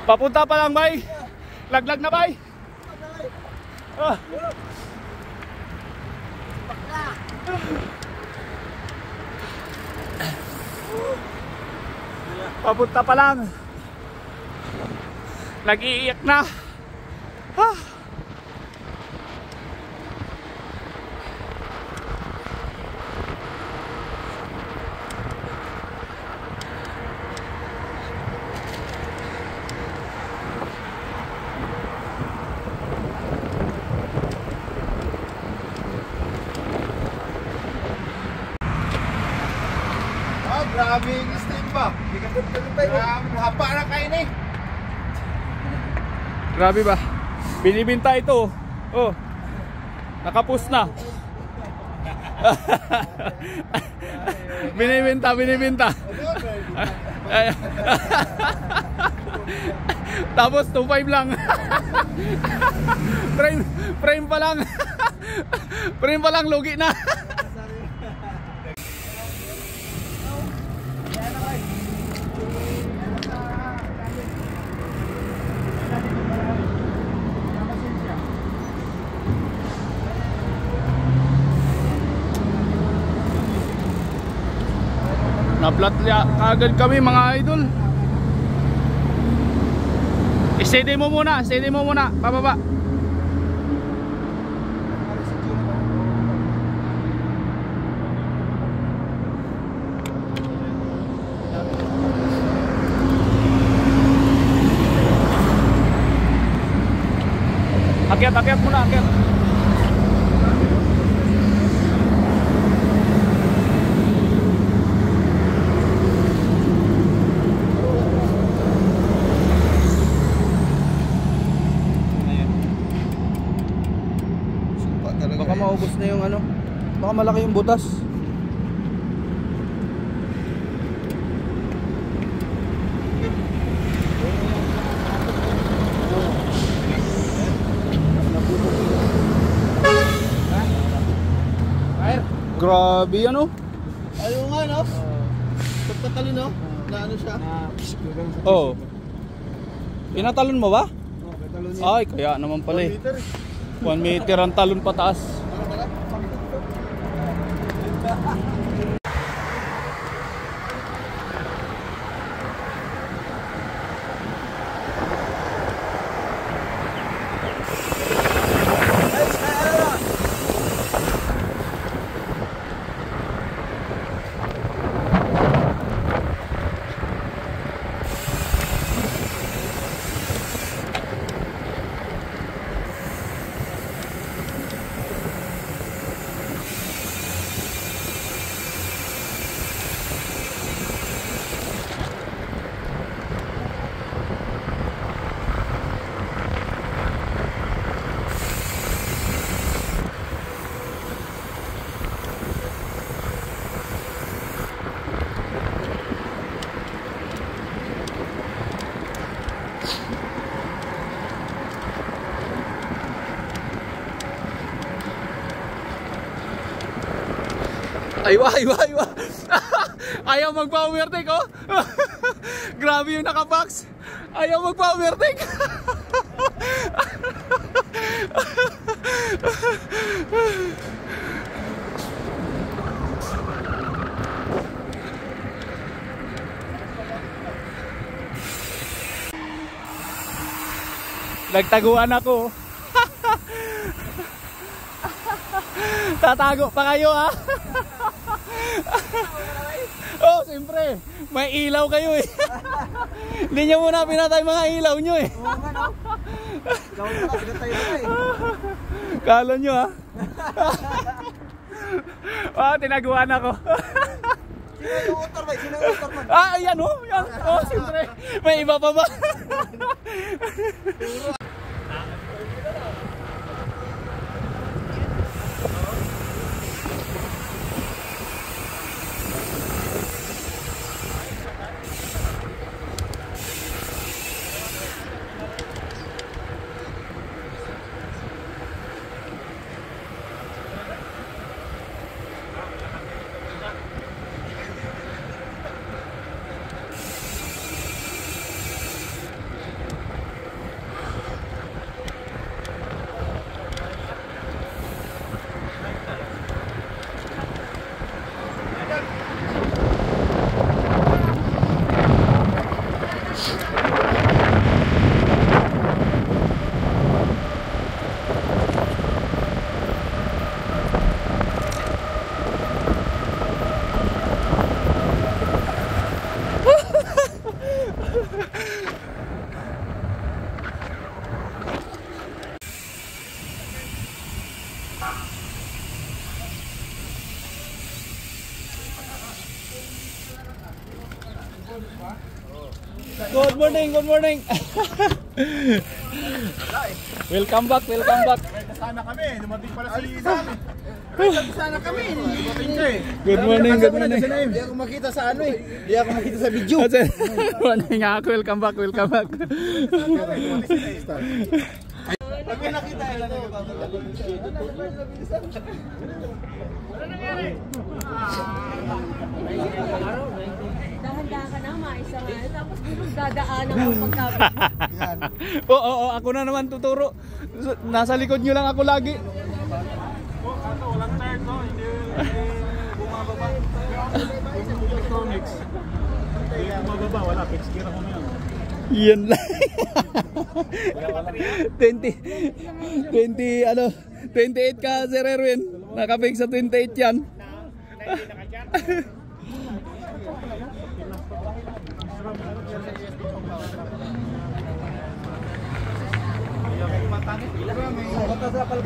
Papunta pa lang, bay. Laglag na, bay. Ah. Papunta pa lang. Nag-iiyak na. Ah. Grabe yung steam ba? Grabe, hapa na kayo na eh. Grabe ba? Binibinta ito. Oh. Nakapus na. Binibinta. Tapos 2.5 lang. Frame pa lang. Frame pa lang, lugi na. Na-flat kagad kami mga idol. I-steady mo muna, pababa. Akyat muna, akyat. Baka maubos na yung ano. Baka malaki yung butas. Grabe ano? Ayun nga no? Pagtatalo no? Na ano siya? Oh. Pinatalon mo ba? Oo, katalon niya. Ay, kaya naman pala eh. 1 meter ang talon pataas. Aywa. Ayaw magpa-overtake oh. Grabe yung nakabox. Ayaw magpa-overtake. Nagtaguan ako. Tatago pa kayo ha. Oh, siyempre, may ilaw kayo eh. Hindi nyo muna pinatay mga ilaw nyo eh. Oo nga no? Ikaw na pinatay mo eh. Kala nyo ha. Oh, tinaguan ako. Sino yung motor ba? Sino yung motor man? Ah, ayan oh, yan. Oh, siyempre, may iba pa ba? Good morning, good morning. Welcome back, welcome back. Sana kami, dumating pala si Sammy. Sana kami, dumating ka eh. Good morning, good morning. Hindi ako makita sa ano eh. Hindi ako makita sa video. Good morning ako, welcome back, welcome back. Pag may nakita ito, Dahan-dahan ka na, maisa nga. Tapos dadaanan mo pagkabit. Oo, ako na naman tuturo. Nasa likod nyo lang ako lagi. Walang tire no, hindi bumababa. Electronics. Bumababa, wala, fix gear ako na yan. Yan lang. 28 ka, Sir Erwin. Nakapig sa 28 yan.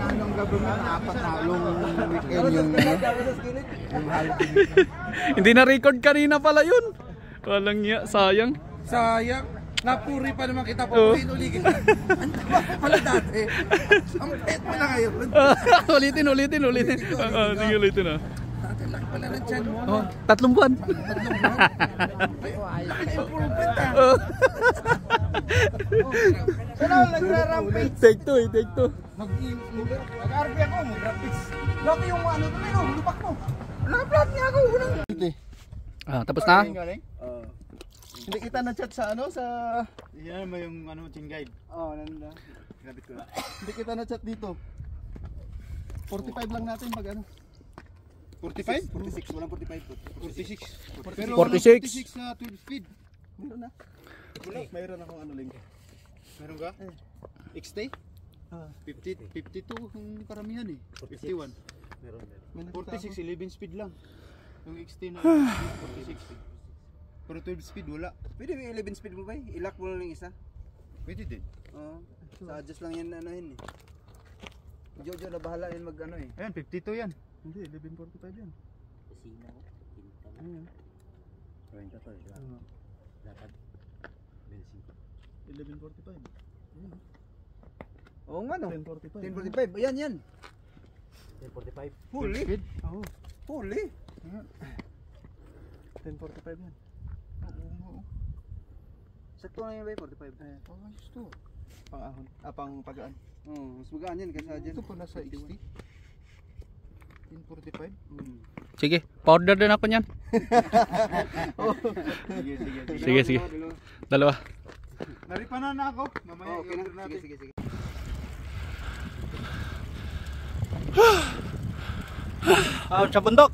ng government apat na long weekend yung Hindi na record kanina pala yun. Walang ya, sayang. sayang. Napuri pa naman kita Oo. po. Inuligin. Ang tama pala dati. Ang pet mo na ngayon. ulitin. Sige, ulitin na. Dati lang pala ng tiyan mo. Oh, 3 buwan. Improvement ah. Oh. Sana ako nagra-rampage. Take 2 take 2. Nag-RP ako, mag-rampage. Dati yung ano to na yun, lupak mo. Naka-vlog niya ako. Tapos na? Hindi kita na-chat sa ano, sa... Yan mo yung ano, team guide. Oo, nanda. Grabit ko. Hindi kita na-chat dito. 45 lang natin pag ano. 45? 46, walang 45. 46. 46. Sa 12 speed. Meron na. Mayroon akong ano link. Meron ka? XT? 52 ang karamihan eh. 51. Meron. 46, 11 speed lang. Yung XT na 46. Pero 12 speed wala. Pwede may 11 speed mo ba? Ilak mo lang yung isa. Pwede din. Oo. Sa adjust lang yan ano yun eh. Jojo na bahala yan mag ano eh. Ayan, 52 yan. Hindi, 1145 yan. Ayan. 1145. Ayan. Oo nga no. 1045. 1045. Ayan yan. 1045. Huli. Speed? Oo. Huli. 1045 yan. Oo. Sakto na yan ba 45? Ayos to. Pang-ahon. Pang pagaan. Oo, Mas magaan yan kaysa dyan. ito pa nasa XT. 1045? Sige, powder din ako niyan. Sige. Dalawa. Naripanan na ako. Mamaya Okay na. i-order natin. Sige. Out sa bundok.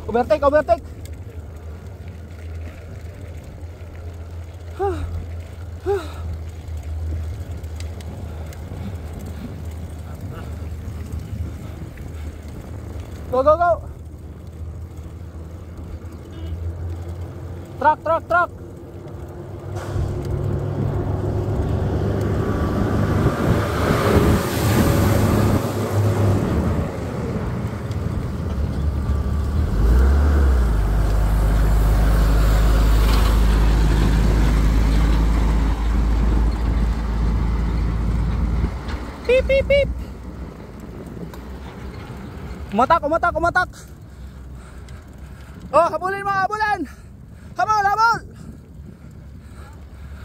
Overtake. Go. Truck. Beep. Umatak. Oh, habulin mo, habulin.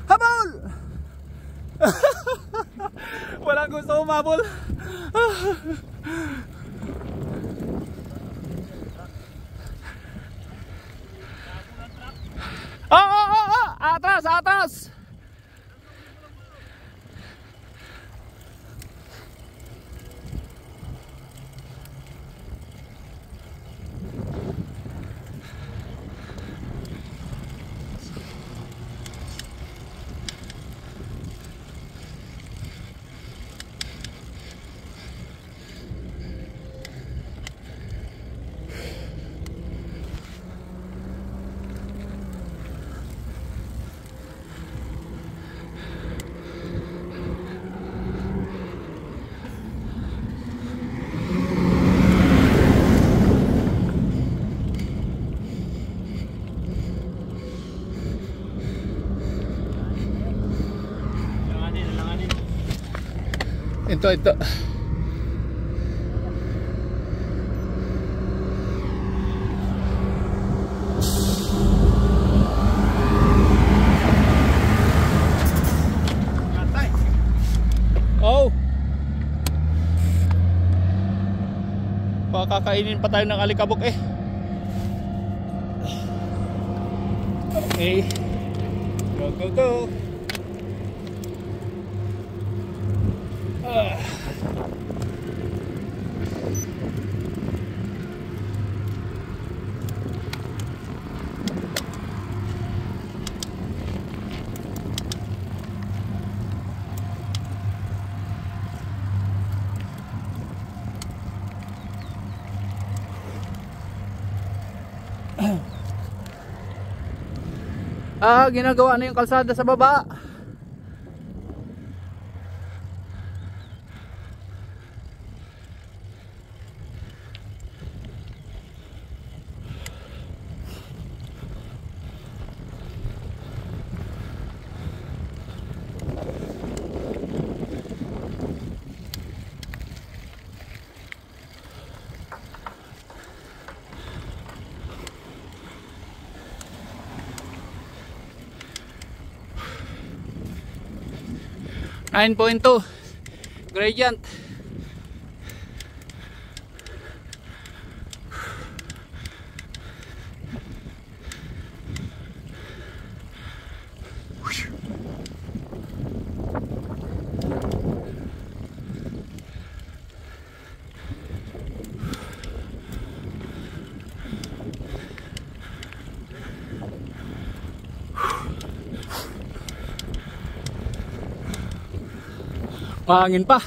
Habol. Walang gusto umabol. Oh. Atas. Ito. Oh. Pakakainin pa tayo ng alikabok eh. Okay. Go. Ginagawa na yung kalsada sa baba. .2 gradient. Mahangin pa.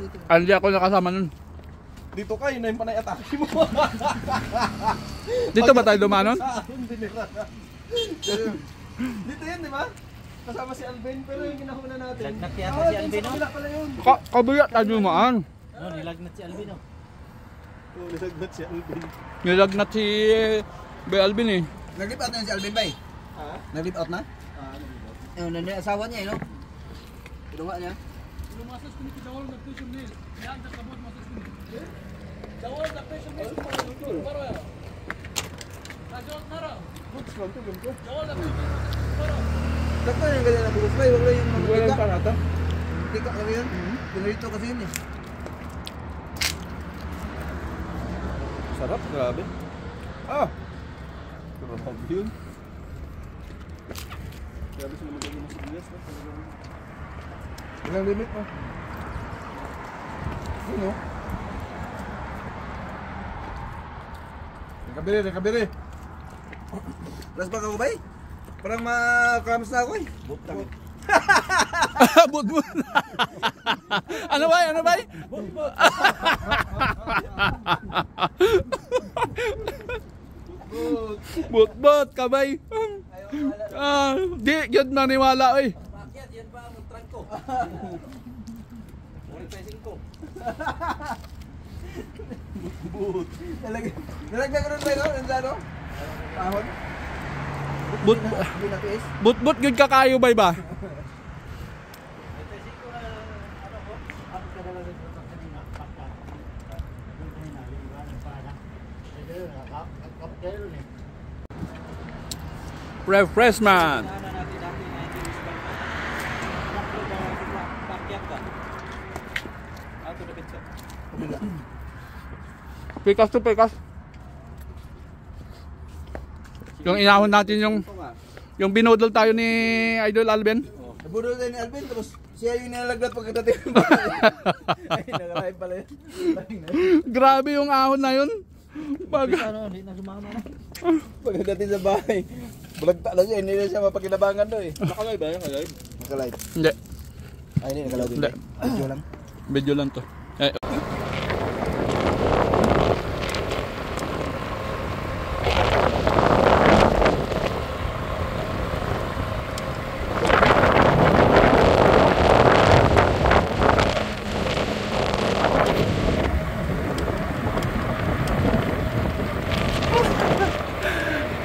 dito. Hindi ako nakasama nun. Dito ka, yun na yung panay atake mo. Dito ba tayo dumanon? Dito yun, di ba? Kasama si Alvin, pero yung ginahuna natin. Lagnat yata si Alvin, no? Pala yun. Kabuyat tayo dumaan. No, nilagnat si Alvin, no? Oo, nilagnat si Alvin. Nilagnat si Bay Alvin eh. Nag-live out na yun si Alvin, bay? Ha? Nag-live out na? Yung nandiyan asawa niya, no? Pinuha niya. Sakto yung ganyan na bukas, bay. Wala yung mga tika. Tika kami yun. Pinarito kasi yun eh. Sarap, grabe. Ah! Grabe yun. Grabe sila magiging mas bilis. Ilang limit mo? Yun o. Nakabiri. Last ba ka ko, bay? Parang makakamas na ako eh. Butang. But. Ano ba? But, kabay. Di, yun maniwala oy. Bakit? Yan ba ang trunk ko? Pricing ko. Nalagyan ko rin ba yun? Ano? Pahon? But, yun kakayo bay ba? Pricing ko na, ano ko? Ako ka naman rin sa kanina. Pakta. Yung kanina, yung iba ng pala. Ito yun, kapkero eh. Refreshment. Ano natin dati na ito yung isbang. Naklo ba pakyat ka? Ato na bitsa. Pikas. Yung inahon natin yung binudol tayo ni Idol Alvin. Nabudol tayo ni Alvin, tapos siya yung nilalaglat pagkatatin ng bahay. Ay, nakalahin pala yun. Grabe yung ahon na yun. Ano, hindi na sumama na. Pagkatatin sa bahay. Bulagta na siya, hindi na siya mapakinabangan doon eh. Nakalive ba yan? Nakalive. Hindi. Ay, hindi, nakalive din. Hindi. Video lang. Video lang to.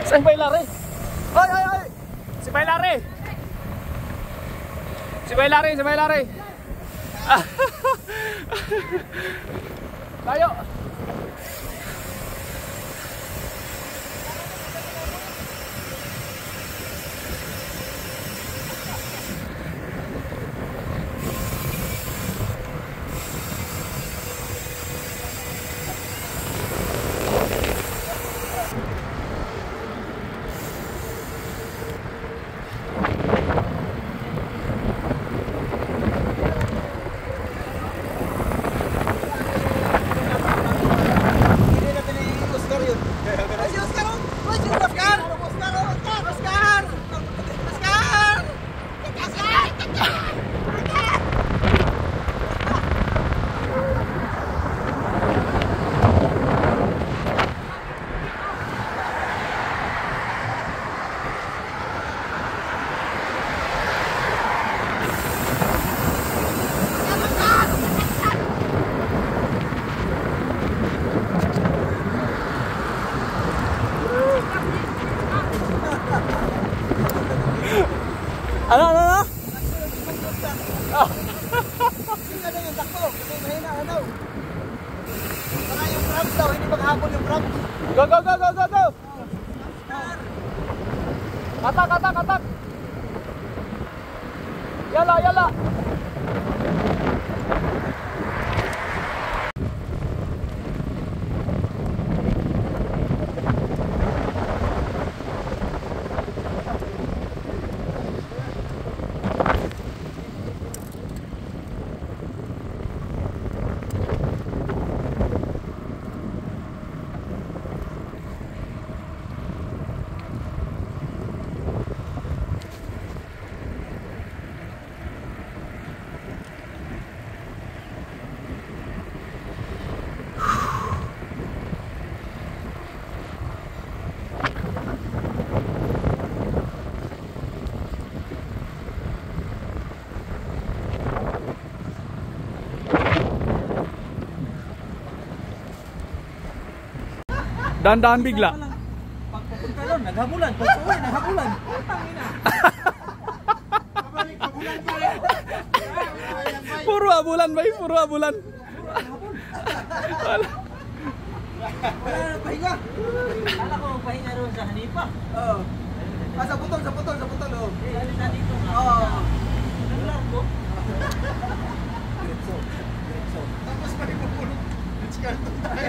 Si Bailare! Ay! Si Bailare! Si Bailare! Tayo! Hindi natin i-Oscar yun. Ay, si Oscar! Ay, si Oscar! Oscar! Ano? Tingnan na yung takbo. Kasi mahina, ano? Baka yung crabs daw, hindi maghapon yung crabs. Go! Katak! Yala! Dahan-dahan bigla. Pagpunta doon, naghabulan. Pag-uwi, naghabulan. Puro abulan bay, puro abulan. Wala na pahinga. Kala ko pahinga doon sa Hanipa. Oo. Sa putol, sa putol, sa putol. Oo. Dali na dito nga. Oo. Nagular ko. Tapos pa rin mapulog. Diskarto tayo.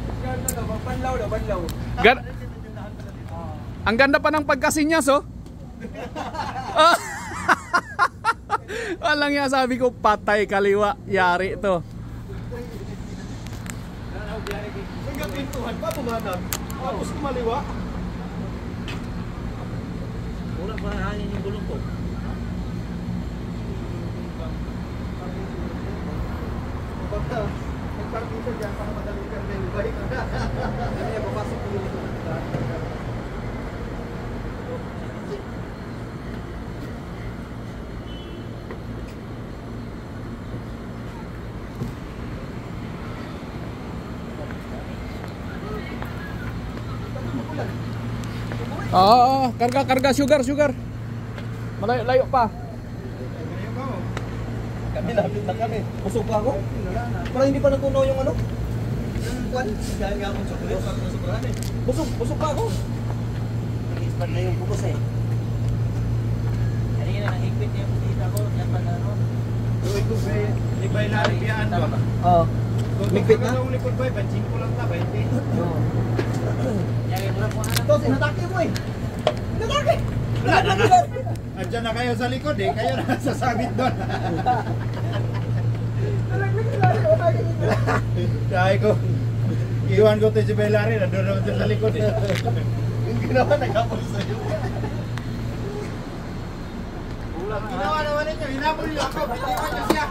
Diskarto na, banlaw na, banlaw. Ang ganda pa ng pagkasinyas, oh. Ah. Walang nga, sabi ko, patay kaliwa, yari to. Hanggang pintuhan pa, bumanag. Tapos kumaliwa. Wala pa hangin yung gulong ko. Baka, nagparking siya dyan para madali ka na yung bike. Kaya niya, papasok ko yung ito. Karga sugar. Malayo pa. Kami lapit na kami. Busog pa ako. Parang hindi pa natunaw yung ano. Yung kwan. Dahil nga akong chocolate. Busog pa ako. Nag-expand na yung bubos eh. Kanina nang-higpit yung kita ko. Yan pa na ano. Uy, kung may bailarin biyaan ba? Oo. Migpit na? Kung likod ba, banching ko lang ta, 20. Oo. Yan wala po anak. Tos, inatake mo eh. Inatake! Andiyan na kayo sa likod eh, kayo na sasabit doon. Dahil ko, iwan ko ito si Bailari, nandun naman ito sa likod eh. Yung ginawa, nagkapos sa'yo. Ginawa naman ninyo, hinabol niyo ako, bitiwan niyo siya.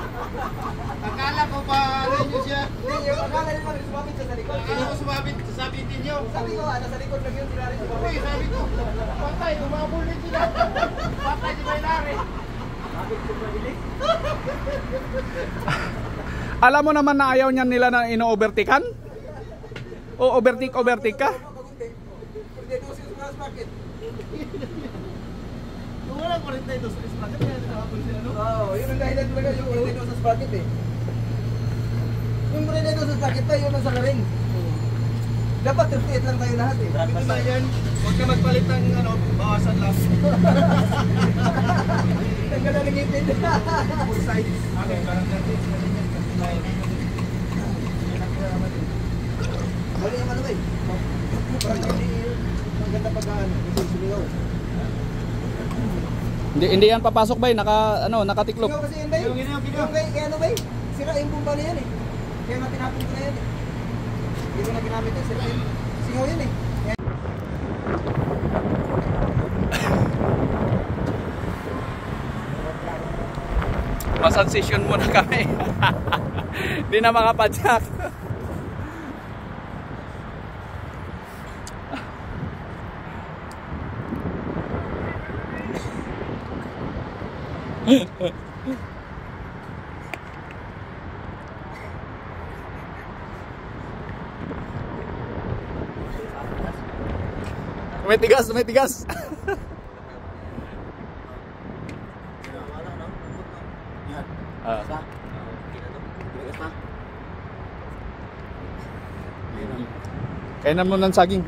Akala ko pa rin niyo siya. Hindi, yung akala naman, sumabit siya sa likod. Akala ko sumabit, sabitin niyo. Sabi ko, nasa likod lang yun, sila rin sumabit. Uy, sabi ko, patay, umabol din sila. Patay si Bailari. Alam mo naman na ayaw niyan nila na ino-overtakean? O overtake ka? Porque dosis mas bakit? Kung walang 42 sa ispakat, kaya nakabol sila, no? Oo, yun ang dahilan talaga yung 42 sa sprocket eh. Yung 42 sa sprocket tayo, yun ang sakarin. Dapat 38 lang tayo lahat eh. Sabi ko na yan, huwag ka magpalit ng ano, bawasan lang. Tanggal na ngipin. Full size. Okay, parang natin. Wala yung ano eh. Parang hindi maganda pag-ano. Kasi sumigaw. Hindi yan papasok bay, nakatiklop. Sumigaw kasi yun ba yun? Yung kay ano ba yun? Sira yung bomba na yan eh. Kaya nga tinapin ko na yan eh. Hindi ko na ginamit yun. Sira yun. Singaw yun eh. Masansisyon muna kami. Hindi na makapadyak. May tigas. Kainan mo ng saging.